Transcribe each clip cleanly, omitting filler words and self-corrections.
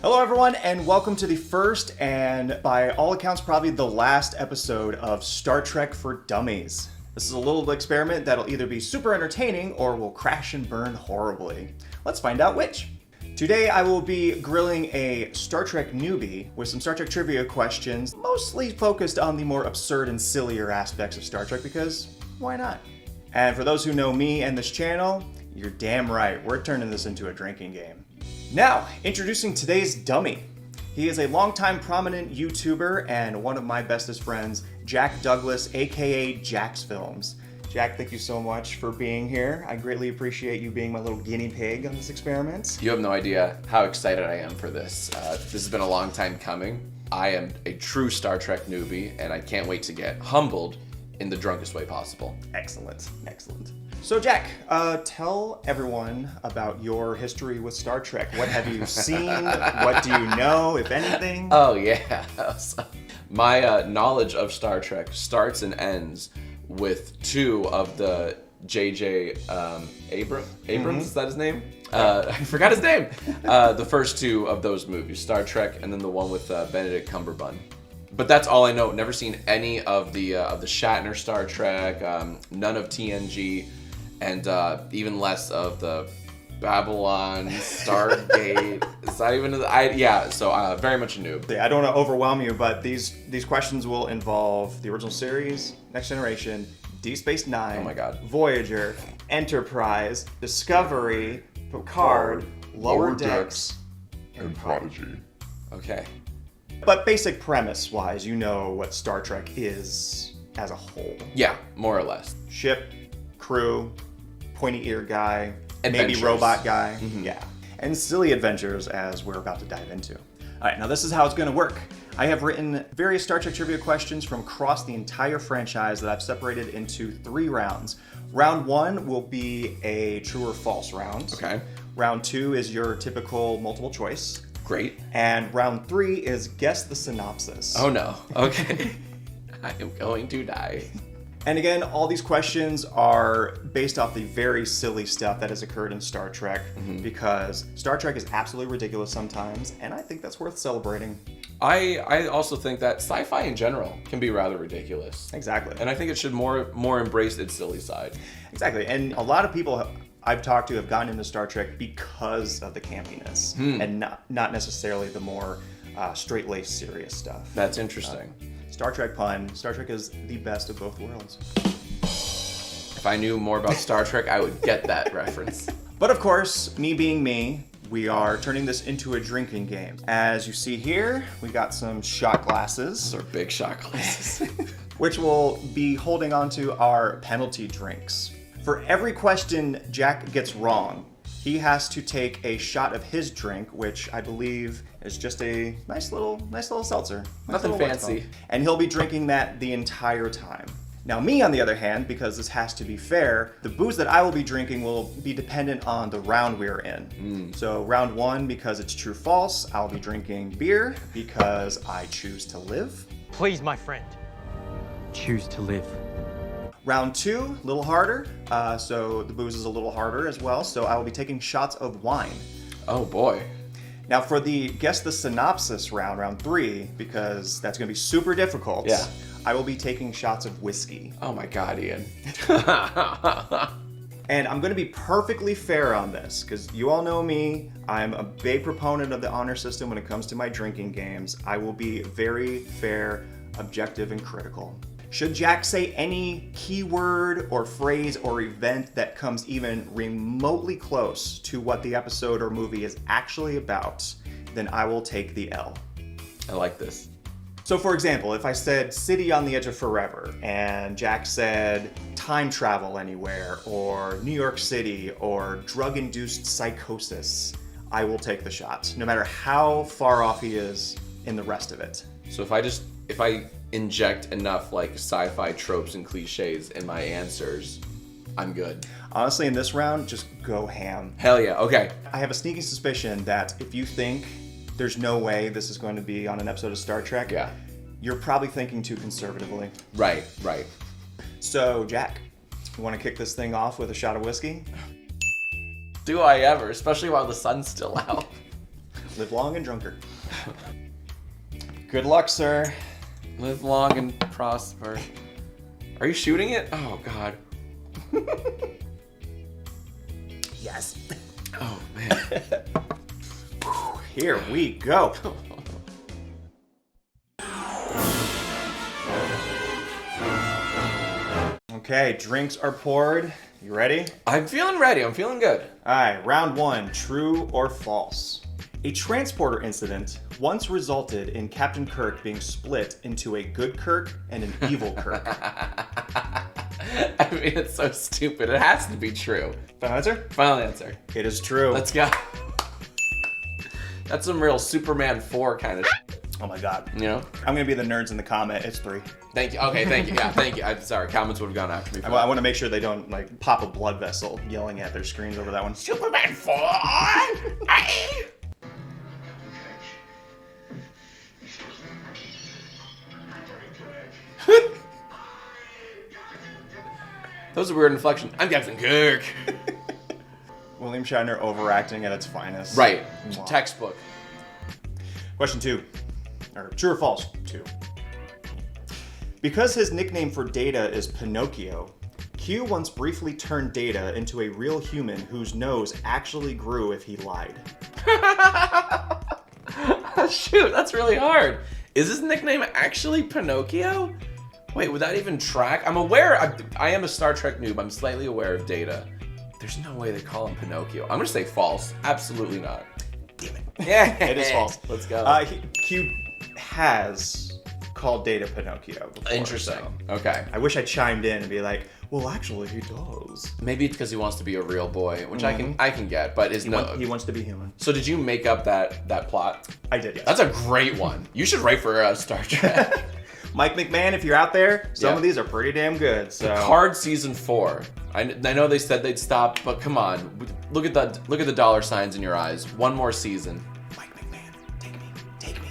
Hello everyone, and welcome to the first and by all accounts probably the last episode of Star Trek for Dummies. This is a little experiment that'll either be super entertaining or will crash and burn horribly. Let's find out which. Today I will be grilling a Star Trek newbie with some Star Trek trivia questions, mostly focused on the more absurd and sillier aspects of Star Trek because why not? And for those who know me and this channel, you're damn right, we're turning this into a drinking game. Now, introducing today's dummy. He is a longtime prominent YouTuber and one of my bestest friends, Jack Douglas, aka Jacksfilms. Jack, thank you so much for being here. I greatly appreciate you being my little guinea pig on this experiment. You have no idea how excited I am for this. This has been a long time coming. I am a true Star Trek newbie, and I can't wait to get humbled in the drunkest way possible. Excellent, excellent. So Jack, tell everyone about your history with Star Trek. What have you seen? What do you know, if anything? Oh yeah. My knowledge of Star Trek starts and ends with two of the J.J. Abrams, is that his name? I forgot his name. The first two of those movies, Star Trek, and then the one with Benedict Cumberbatch. But that's all I know. Never seen any of the Shatner Star Trek, none of TNG, and even less of the Babylon, Stargate. Is that even? So very much a noob. I don't want to overwhelm you, but these questions will involve the original series, Next Generation, Deep Space Nine, Oh my God. Voyager, Enterprise, Discovery, Picard, Lower Decks, and Prodigy. Okay. But basic premise-wise, you know what Star Trek is as a whole. Yeah, more or less. Ship, crew, pointy-ear guy, Adventures. maybe robot guy. Yeah. And silly adventures as we're about to dive into. All right, now this is how it's going to work. I have written various Star Trek trivia questions from across the entire franchise that I've separated into 3 rounds. Round 1 will be a true or false round. Okay. Round 2 is your typical multiple choice. Great. And round 3 is guess the synopsis. Oh no. Okay. I am going to die. And again, all these questions are based off the very silly stuff that has occurred in Star Trek because Star Trek is absolutely ridiculous sometimes, and I think that's worth celebrating. I also think that sci-fi in general can be rather ridiculous. Exactly. And I think it should more embrace its silly side. Exactly. And a lot of people I've talked to have gotten into Star Trek because of the campiness and not necessarily the more straight-laced serious stuff. That's interesting. Star Trek pun. Star Trek is the best of both worlds. If I knew more about Star Trek, I would get that reference. But of course, me being me, we are turning this into a drinking game. As you see here, we got some shot glasses, Or big shot glasses. which will be holding onto our penalty drinks. For every question Jack gets wrong, he has to take a shot of his drink, which I believe is just a nice little seltzer. Nothing little fancy. White Claw. And he'll be drinking that the entire time. Now me, on the other hand, because this has to be fair, the booze that I will be drinking will be dependent on the round we're in. So round 1, because it's true false, I'll be drinking beer because I choose to live. Please, my friend, choose to live. Round 2, a little harder, so the booze is a little harder as well, so I will be taking shots of wine. Oh boy. Now for the guess the synopsis round 3, because that's going to be super difficult, Yeah. I will be taking shots of whiskey. Oh my God, Ian. And I'm going to be perfectly fair on this, because you all know me, I'm a big proponent of the honor system when it comes to my drinking games. I will be very fair, objective, and critical. Should Jack say any keyword or phrase or event that comes even remotely close to what the episode or movie is actually about, then I will take the L. I like this. So for example, if I said City on the Edge of Forever and Jack said time travel anywhere or New York City or drug-induced psychosis, I will take the shot, no matter how far off he is in the rest of it. So if I inject enough like sci-fi tropes and cliches in my answers, I'm good. Honestly, in this round, just go ham. Hell yeah, okay. I have a sneaking suspicion that if you think there's no way this is going to be on an episode of Star Trek, Yeah. you're probably thinking too conservatively. Right. So, Jack, you want to kick this thing off with a shot of whiskey? Do I ever, especially while the sun's still out. Live long and drunker. Good luck, sir. Live long and prosper. Are you shooting it? Oh, God. Yes. Oh, man. Here we go. Okay, drinks are poured. You ready? I'm feeling ready. I'm feeling good. All right, round one, true or false. A transporter incident once resulted in Captain Kirk being split into a good Kirk and an evil Kirk. I mean, it's so stupid. It has to be true. Final answer? Final answer. It is true. Let's go. That's some real Superman 4 kind of Oh my God. you know? I'm gonna be the nerds in the comment. It's 3. Thank you. Okay, thank you. Yeah, thank you. I'm sorry. Comments would have gone after me. I want to make sure they don't like pop a blood vessel yelling at their screens over that one. Superman 4! That was a weird inflection. I'm Captain Kirk. William Shatner overacting at its finest. Right. Wow. Textbook. Question 2. Or true or false? 2. Because his nickname for Data is Pinocchio, Q once briefly turned Data into a real human whose nose actually grew if he lied. Shoot, that's really hard. Is his nickname actually Pinocchio? Wait, would that even track? I'm aware, I am a Star Trek noob. I'm slightly aware of Data. There's no way they call him Pinocchio. I'm gonna say false. Absolutely not. Damn it. Yeah, It is false. Let's go. Q has called Data Pinocchio before. Interesting. So Okay. I wish I chimed in and be like, well, actually, he does. Maybe it's because he wants to be a real boy, which I can get, but is He wants to be human. So did you make up that plot? I did, yes. That's a great one. You should write for Star Trek. Mike McMahon, if you're out there, some Yeah. of these are pretty damn good. So Card season 4. I know they said they'd stop, but come on, look at the dollar signs in your eyes. One more season. Mike McMahon, take me.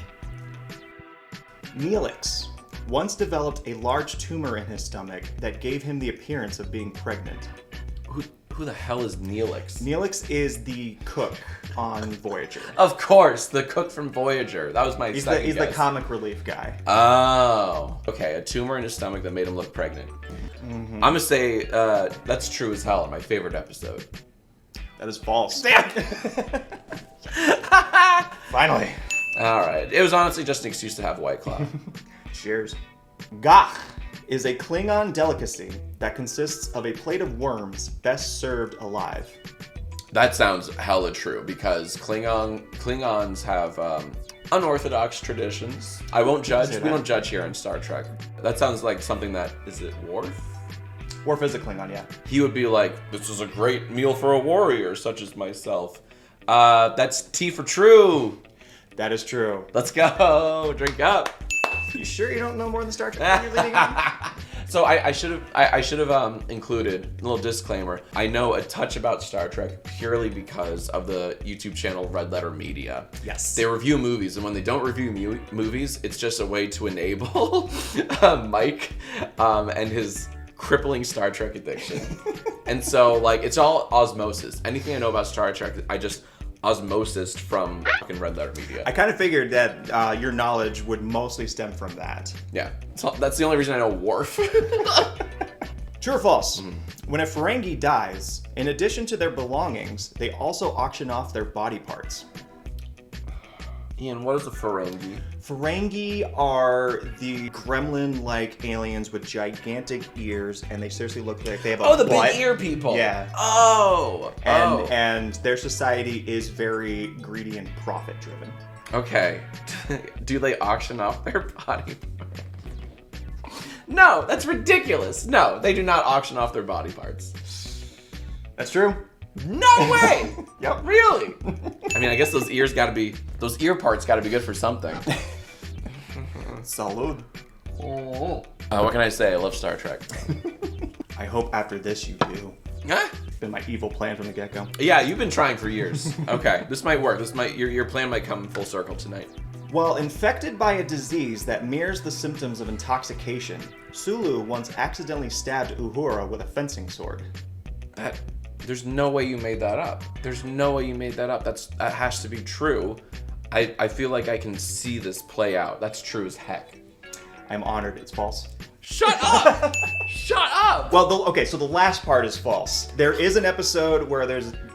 Neelix once developed a large tumor in his stomach that gave him the appearance of being pregnant. Who the hell is Neelix? Neelix is the cook on Voyager. Of course, the cook from Voyager. That was my He's second the guess. comic relief guy. Oh, okay. A tumor in his stomach that made him look pregnant. I'm gonna say that's true as hell in my favorite episode. That is false. Damn. Finally. All right. It was honestly just an excuse to have White Claw. Cheers. Gach is a Klingon delicacy that consists of a plate of worms best served alive. That sounds hella true because Klingons have unorthodox traditions. I won't judge. We don't judge here in Star Trek. That sounds like something that, is it Worf? Worf is a Klingon, yeah. He would be like, this is a great meal for a warrior such as myself. That's T for true. That is true. Let's go. Drink up. You sure you don't know more than Star Trek? You're leading on? So I should have included a little disclaimer. I know a touch about Star Trek purely because of the YouTube channel Red Letter Media. Yes. They review movies, and when they don't review movies, it's just a way to enable Mike and his crippling Star Trek addiction. And so like it's all osmosis. Anything I know about Star Trek, I just osmosis from fucking Red Letter Media. I kind of figured that your knowledge would mostly stem from that. Yeah, so that's the only reason I know Worf. True or false? When a Ferengi dies, in addition to their belongings, they also auction off their body parts. Ian, what is a Ferengi? Ferengi are the gremlin-like aliens with gigantic ears, and they seriously look like they have a Oh, the butt. big ear people. Yeah. Oh. And their society is very greedy and profit-driven. Okay. Do they auction off their body parts? No, that's ridiculous. No, they do not auction off their body parts. That's true. No way! Yep. Really? I mean, I guess those ear parts gotta be good for something. Salud. What can I say? I love Star Trek. I hope after this you do. Huh? It's been my evil plan from the get-go. Yeah, you've been trying for years. Okay, this might work. Your plan might come full circle tonight. While infected by a disease that mirrors the symptoms of intoxication, Sulu once accidentally stabbed Uhura with a fencing sword. There's no way you made that up. That has to be true. I feel like I can see this play out. That's true as heck. I'm honored. It's false. Shut up! Shut up! Well, okay, so the last part is false. There is an episode where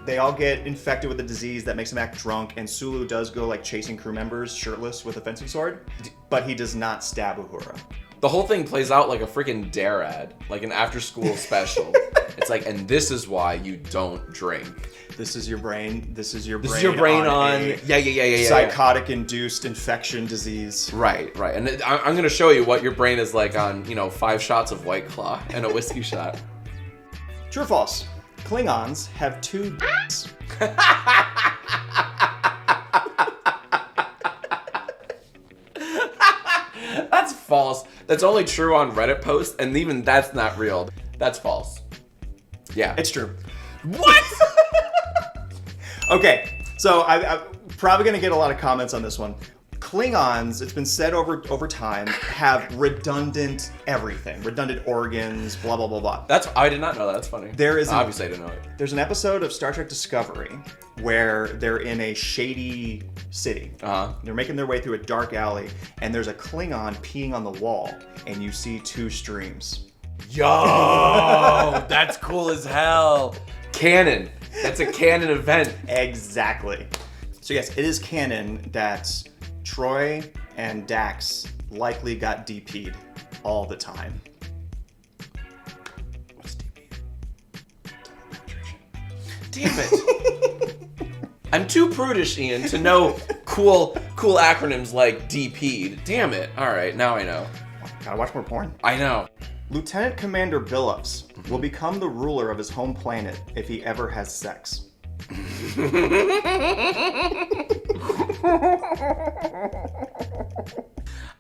they all get infected with a disease that makes them act drunk, and Sulu does go like chasing crew members shirtless with a fencing sword, but he does not stab Uhura. The whole thing plays out like a freaking Dare ad, like an after-school special. It's like, and this is why you don't drink. This is your brain. This is your brain. This is your brain on a psychotic-induced infection disease. Right. And I'm gonna show you what your brain is like on, 5 shots of White Claw and a whiskey shot. True or false? Klingons have 2 dicks. That's false. That's only true on Reddit posts, and even that's not real. That's false. Yeah. It's true. What? Okay, so I'm probably going to get a lot of comments on this one. Klingons, it's been said over time, have redundant everything. Redundant organs, blah, blah, blah, blah. I did not know that. That's funny. Obviously I didn't know it. There's an episode of Star Trek Discovery where they're in a shady city. Uh-huh. They're making their way through a dark alley, and there's a Klingon peeing on the wall, and you see 2 streams. Yo, that's cool as hell. Canon. That's a canon event. Exactly. So yes, it is canon that Troy and Dax likely got DP'd all the time. What's DP? Damn it. I'm too prudish, Ian, to know cool acronyms like DP'd. Damn it. All right, now I know. Gotta watch more porn. I know. Lieutenant Commander Billups will become the ruler of his home planet if he ever has sex.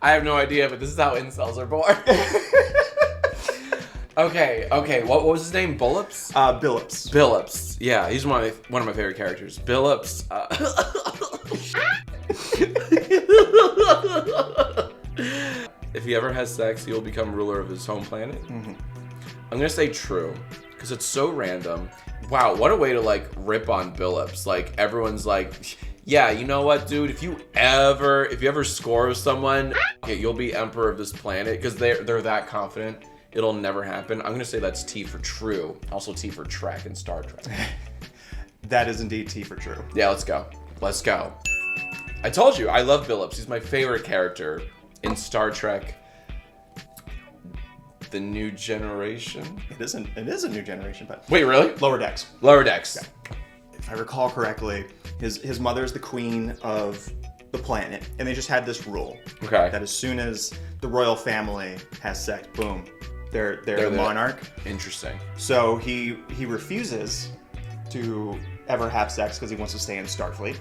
I have no idea, but this is how incels are born. Okay. What was his name? Billups? Billups. Billups. Yeah, he's one of my favorite characters. Billups. If he ever has sex, he'll become ruler of his home planet. Mm-hmm. I'm gonna say true, because it's so random. Wow, what a way to like rip on Billups. Like everyone's like, yeah, you know what, dude? If you ever score with someone, you'll be emperor of this planet, because they're that confident. It'll never happen. I'm gonna say that's T for true. Also T for Trek and Star Trek. That is indeed T for true. Yeah, let's go. I told you, I love Billups. He's my favorite character in Star Trek. The New Generation? It is a new generation, but... Wait, really? Lower Decks. Lower Decks. Yeah. If I recall correctly, his mother's the queen of the planet, and they just had this rule. Okay. That as soon as the royal family has sex, boom, they're the monarch. Interesting. So he refuses to ever have sex because he wants to stay in Starfleet.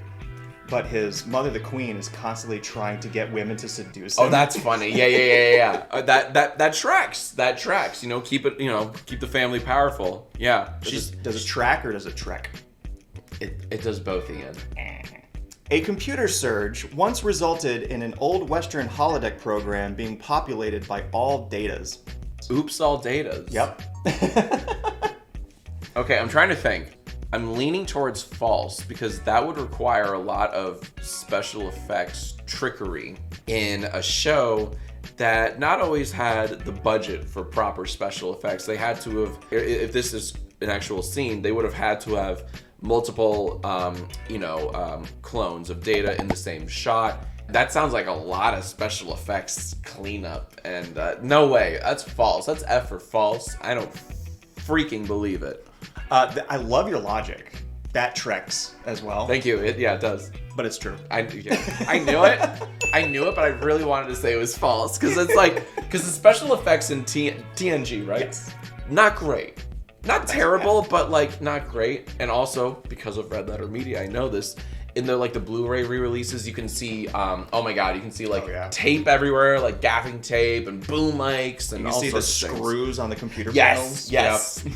But his mother, the queen, is constantly trying to get women to seduce him. Oh, that's funny. Yeah. That tracks. That tracks. Keep the family powerful. Yeah. Does it track or does it trek? It does both, Ian. A computer surge once resulted in an old Western holodeck program being populated by all datas. Oops, all datas. Yep. Okay, I'm trying to think. I'm leaning towards false because that would require a lot of special effects trickery in a show that not always had the budget for proper special effects. They had to have, if this is an actual scene, they would have had to have multiple, clones of data in the same shot. That sounds like a lot of special effects cleanup, and no way. That's false. That's F for false. I don't freaking believe it. I love your logic. That treks as well. Thank you. It does. But it's true. I knew it, but I really wanted to say it was false because the special effects in TNG, right? Yes. Not great. Not terrible, but not great. And also, because of Red Letter Media, I know this. In the Blu-ray re-releases, you can see, oh my god, you can see tape everywhere, gaffing tape and boom mics and all sorts of things. You see the screws on the computer panels. Yes. Yep.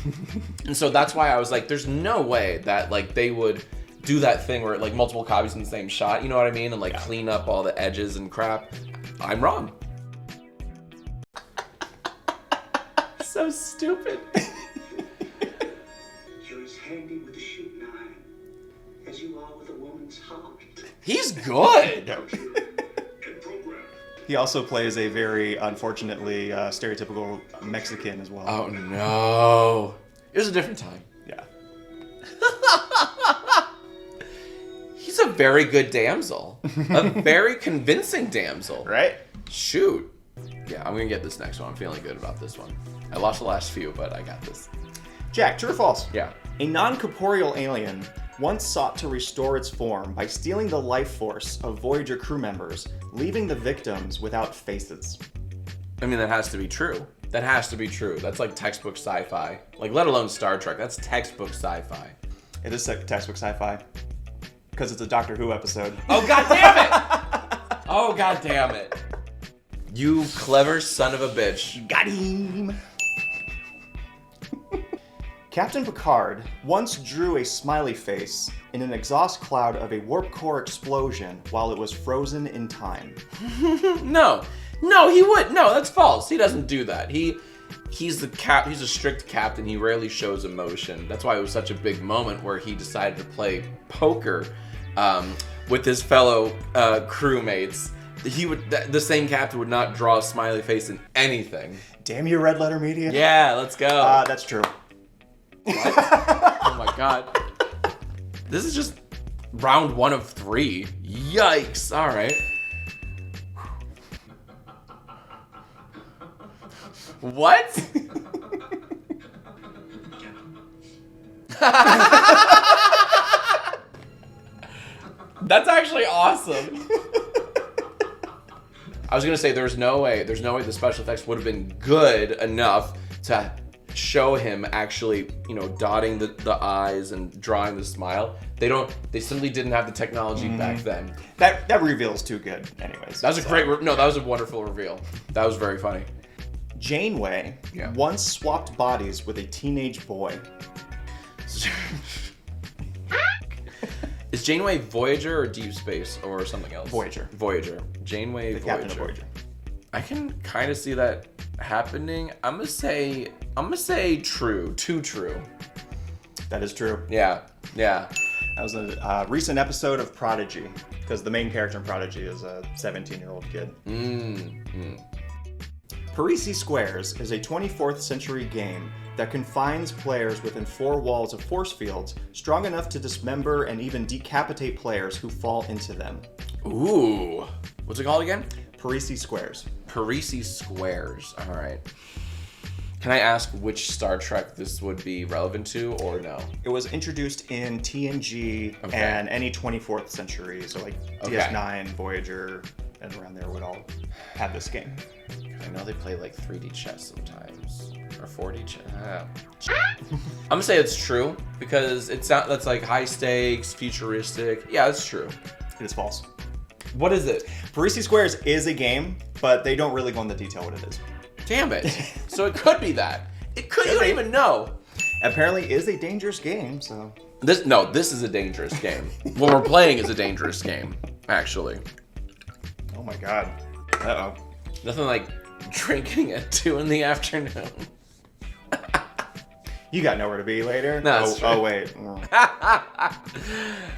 And so that's why I was like, there's no way that they would do that thing where multiple copies in the same shot, you know what I mean? And clean up all the edges and crap. I'm wrong. So stupid. You're as handy with a shoot knife as you are with a woman's heart. He's good. He also plays a very, unfortunately, stereotypical Mexican as well. Oh no. It was a different time. Yeah. He's a very good damsel. A very convincing damsel. Right? Shoot. Yeah, I'm gonna get this next one. I'm feeling good about this one. I lost the last few, but I got this. Jack, true or false? Yeah. A non-corporeal alien once sought to restore its form by stealing the life force of Voyager crew members, leaving the victims without faces. I mean, that has to be true. That has to be true. That's like textbook sci-fi. Like, let alone Star Trek. That's textbook sci-fi. It is textbook sci-fi. Because it's a Doctor Who episode. Oh, god damn it! Oh, god damn it. You clever son of a bitch. Got him! Captain Picard once drew a smiley face in an exhaust cloud of a warp core explosion while it was frozen in time. No, he would. No, that's false. He doesn't do that. He's a strict captain. He rarely shows emotion. That's why it was such a big moment where he decided to play poker with his fellow crewmates. The same captain would not draw a smiley face in anything. Damn you, Red Letter Media. Yeah, let's go. That's true. What? Oh my god. This is just round 1 of 3. Yikes. All right. What? That's actually awesome. I was gonna say there's no way the special effects would have been good enough to show him actually, dotting the eyes and drawing the smile. They simply didn't have the technology back then. That reveal is too good anyways. That was a great, that was a wonderful reveal. That was very funny. Janeway Yeah. once swapped bodies with a teenage boy. Is Janeway Voyager or Deep Space or something else? Voyager. Janeway The Voyager. captain of Voyager. I can kind of see that happening. I'm gonna say true. Too true. That is true. Yeah. That was a recent episode of Prodigy, because the main character in Prodigy is a 17-year-old kid. Parisi Squares is a 24th century game that confines players within 4 walls of force fields strong enough to dismember and even decapitate players who fall into them. Ooh. What's it called again? Parisi Squares. Parisi Squares. All right. Can I ask which Star Trek this would be relevant to, or no? It was introduced in TNG and any 24th century, so like DS9, Voyager, and around there would all have this game. I know they play like 3D chess sometimes, or 4D chess. I'm gonna say it's true because that's like high stakes, futuristic. Yeah, it's true. It is false. What is it? Parisi Squares is a game, but they don't really go into detail what it is. Damn it! So it could be that. It could. You don't even know. Apparently, is a dangerous game. So This is a dangerous game. What we're playing is a dangerous game, actually. oh my god. Uh-oh. Nothing like drinking at 2 in the afternoon. You got nowhere to be later. No, that's true. Oh wait. I'm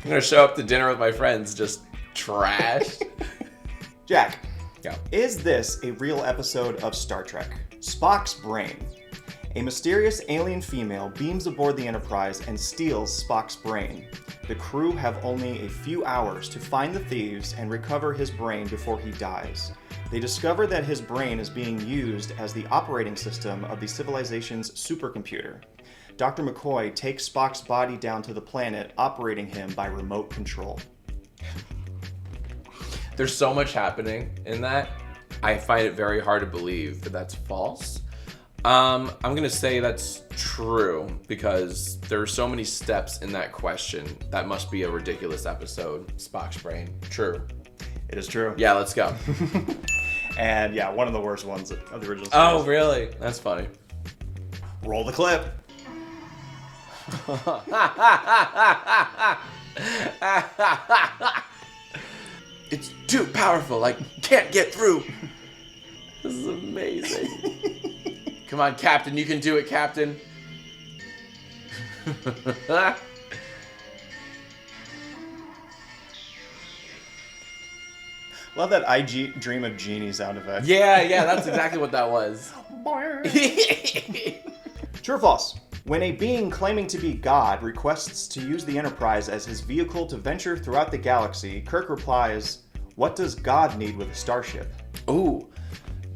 gonna show up to dinner with my friends just trash. Jack. Yeah. Is this a real episode of Star Trek? Spock's brain. A mysterious alien female beams aboard the Enterprise and steals Spock's brain. The crew have only a few hours to find the thieves and recover his brain before he dies. They discover that his brain is being used as the operating system of the civilization's supercomputer. Dr. McCoy takes Spock's body down to the planet, operating him by remote control. There's so much happening in that. I find it very hard to believe that that's false. I'm gonna say that's true because there are so many steps in that question. That must be a ridiculous episode. Spock's brain. True. It is true. Yeah, let's go. And yeah, one of the worst ones of the original Oh, series. really? That's funny. Roll the clip. It's too powerful. I can't get through. This is amazing. Come on, Captain. You can do it, Captain. Love that Dream of Genie sound effect. Yeah, that's exactly what that was. True or false? When a being claiming to be God requests to use the Enterprise as his vehicle to venture throughout the galaxy, Kirk replies, "What does God need with a starship?" Ooh.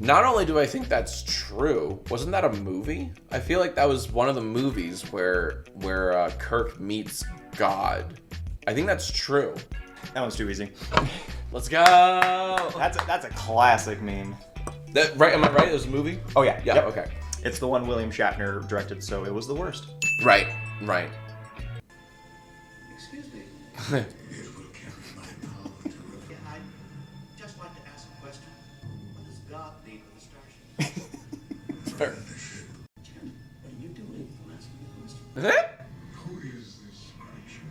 Not only do I think that's true, wasn't that a movie? I feel like that was one of the movies where Kirk meets God. I think that's true. That one's too easy. Let's go. That's a classic meme. That right? Am I right? It was a movie. Oh yeah. Yeah. Yep. Okay. It's the one William Shatner directed, so it was the worst. Right. Excuse me. I'd just like to ask a question. What does God need with a starship? Fair. Jim, what are you doing? I'm asking you a question. Is it? Who is this creature?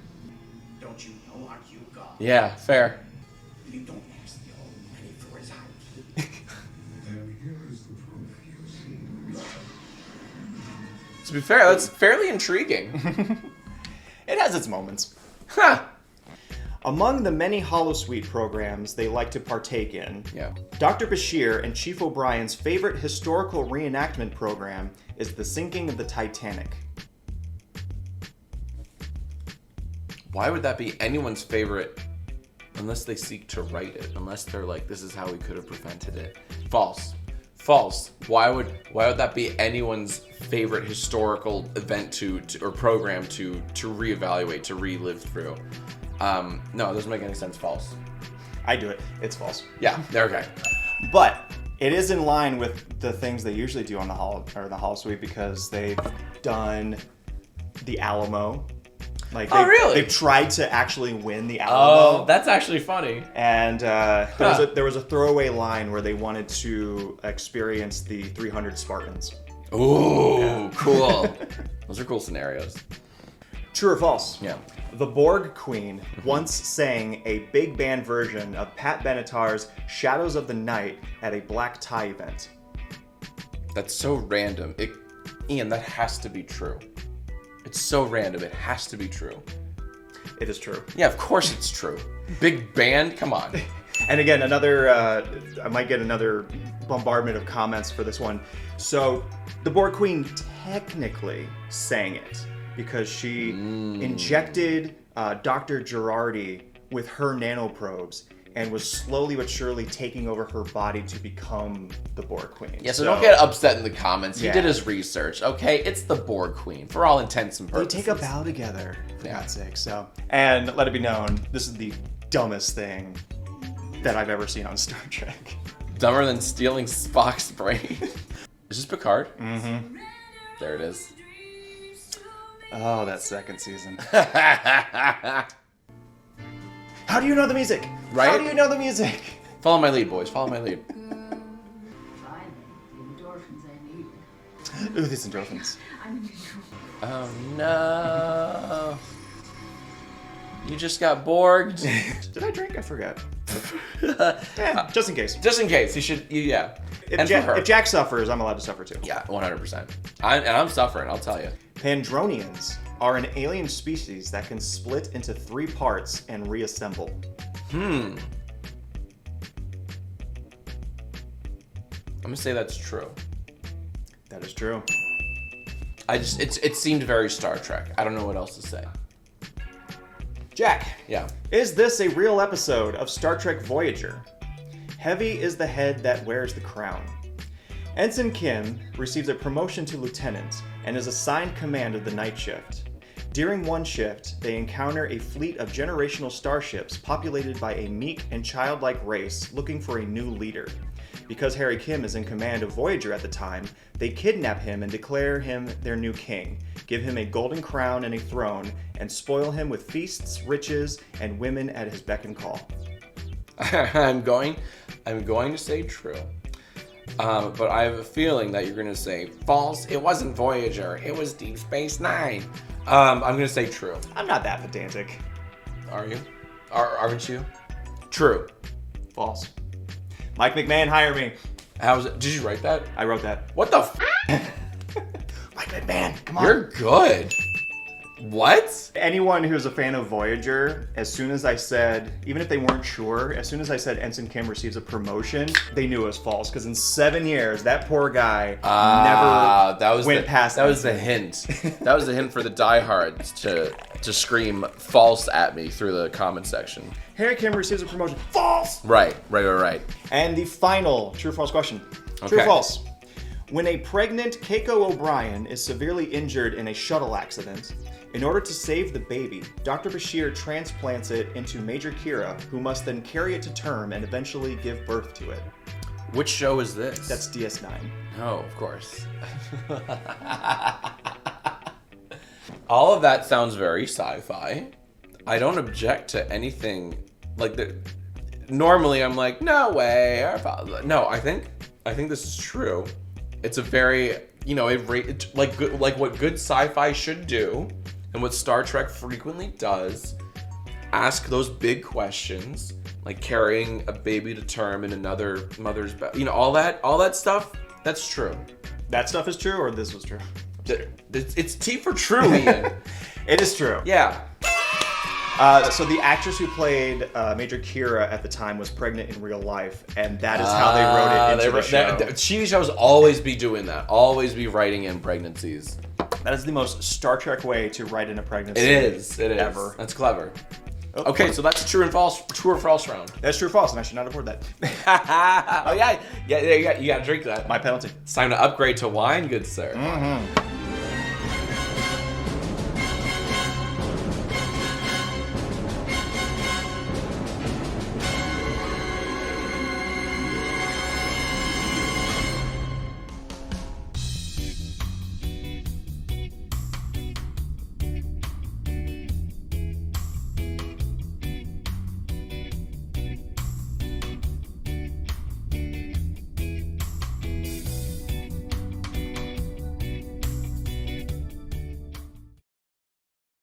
Don't you know? Aren't you God? Yeah. Fair. You don't ask the Almighty for his help. And here is the proof you see. To be fair, that's fairly intriguing. It has its moments. Huh. Among the many holosuite programs they like to partake in, Yeah. Dr. Bashir and Chief O'Brien's favorite historical reenactment program is the sinking of the Titanic. Why would that be anyone's favorite unless they seek to write it? Unless they're like, this is how we could have prevented it. False. Why would that be anyone's favorite historical event to or program to reevaluate, to relive through? No, it doesn't make any sense. False. I do it. It's false. Yeah. Okay. But it is in line with the things they usually do on the holosuite because they've done the Alamo. Like really? They've tried to actually win the Alamo. Oh, that's actually funny. And there was a throwaway line where they wanted to experience the 300 Spartans. Ooh, cool. Those are cool scenarios. True or false? Yeah. The Borg Queen once sang a big band version of Pat Benatar's Shadows of the Night at a black tie event. That's so random. Ian, that has to be true. It's so random. It has to be true. It is true. Yeah, of course it's true. Big band, come on. And again, I might get another bombardment of comments for this one. So, the Borg Queen technically sang it because she injected Dr. Girardi with her nanoprobes and was slowly but surely taking over her body to become the Borg Queen. Yeah, so don't get upset in the comments. Yeah. He did his research. Okay, it's the Borg Queen for all intents and They purposes. take a bow together, for God's sake. So, and let it be known, this is the dumbest thing that I've ever seen on Star Trek. Dumber than stealing Spock's brain. Is this Picard? Mm-hmm. There it is. Oh, that second season. How do you know the music? Right? How do you know the music? Follow my lead, boys. Follow my lead. Finally, the endorphins I need. Ooh, these endorphins. I'm in Oh no. You just got Borged. Did I drink? I forgot. Just in case. Just in case. You should, yeah. And for her. If Jack suffers, I'm allowed to suffer too. Yeah, 100%. I'm suffering, I'll tell you. Pandronians are an alien species that can split into 3 parts and reassemble. I'm gonna say that's true. That is true. It seemed very Star Trek. I don't know what else to say. Jack, Yeah. is this a real episode of Star Trek Voyager? Heavy is the head that wears the crown. Ensign Kim receives a promotion to lieutenant and is assigned command of the night shift. During one shift, they encounter a fleet of generational starships populated by a meek and childlike race looking for a new leader. Because Harry Kim is in command of Voyager at the time, they kidnap him and declare him their new king, give him a golden crown and a throne, and spoil him with feasts, riches, and women at his beck and call. I'm going to say true. But I have a feeling that you're going to say false. It wasn't Voyager. It was Deep Space Nine. I'm going to say true. I'm not that pedantic. Are you? Aren't you? True. False. Mike McMahon, hire me. How's it? Did you write that? I wrote that. What the f? Mike McMahon, come on. You're good. What? Anyone who's a fan of Voyager, as soon as I said, even if they weren't sure, as soon as I said Ensign Kim receives a promotion, they knew it was false. Because in 7 years, that poor guy never went past. That was the hint. That was the hint for the diehards to scream false at me through the comment section. Harry Kim receives a promotion. False! Right. And the final true or false question. True Okay. or false? When a pregnant Keiko O'Brien is severely injured in a shuttle accident, in order to save the baby, Dr. Bashir transplants it into Major Kira, who must then carry it to term and eventually give birth to it. Which show is this? That's DS9. Oh, of course. All of that sounds very sci-fi. I don't object to anything like that. Normally, I'm like, no way. No, I think this is true. It's a very, like what good sci-fi should do, and what Star Trek frequently does. Ask those big questions, like carrying a baby to term in another mother's belly. All that stuff. That's true. That stuff is true, or this was true? It's T for true, Ian. It is true. Yeah. So the actress who played Major Kira at the time was pregnant in real life, and that is how they wrote it into the show. TV shows always be doing that. Always be writing in pregnancies. That is the most Star Trek way to write in a pregnancy. It is. Ever. That's clever. Oh, Okay, so that's true or false round. That's true or false, and I should not afford that. Oh yeah, you gotta drink that. My penalty. It's time to upgrade to wine, good sir.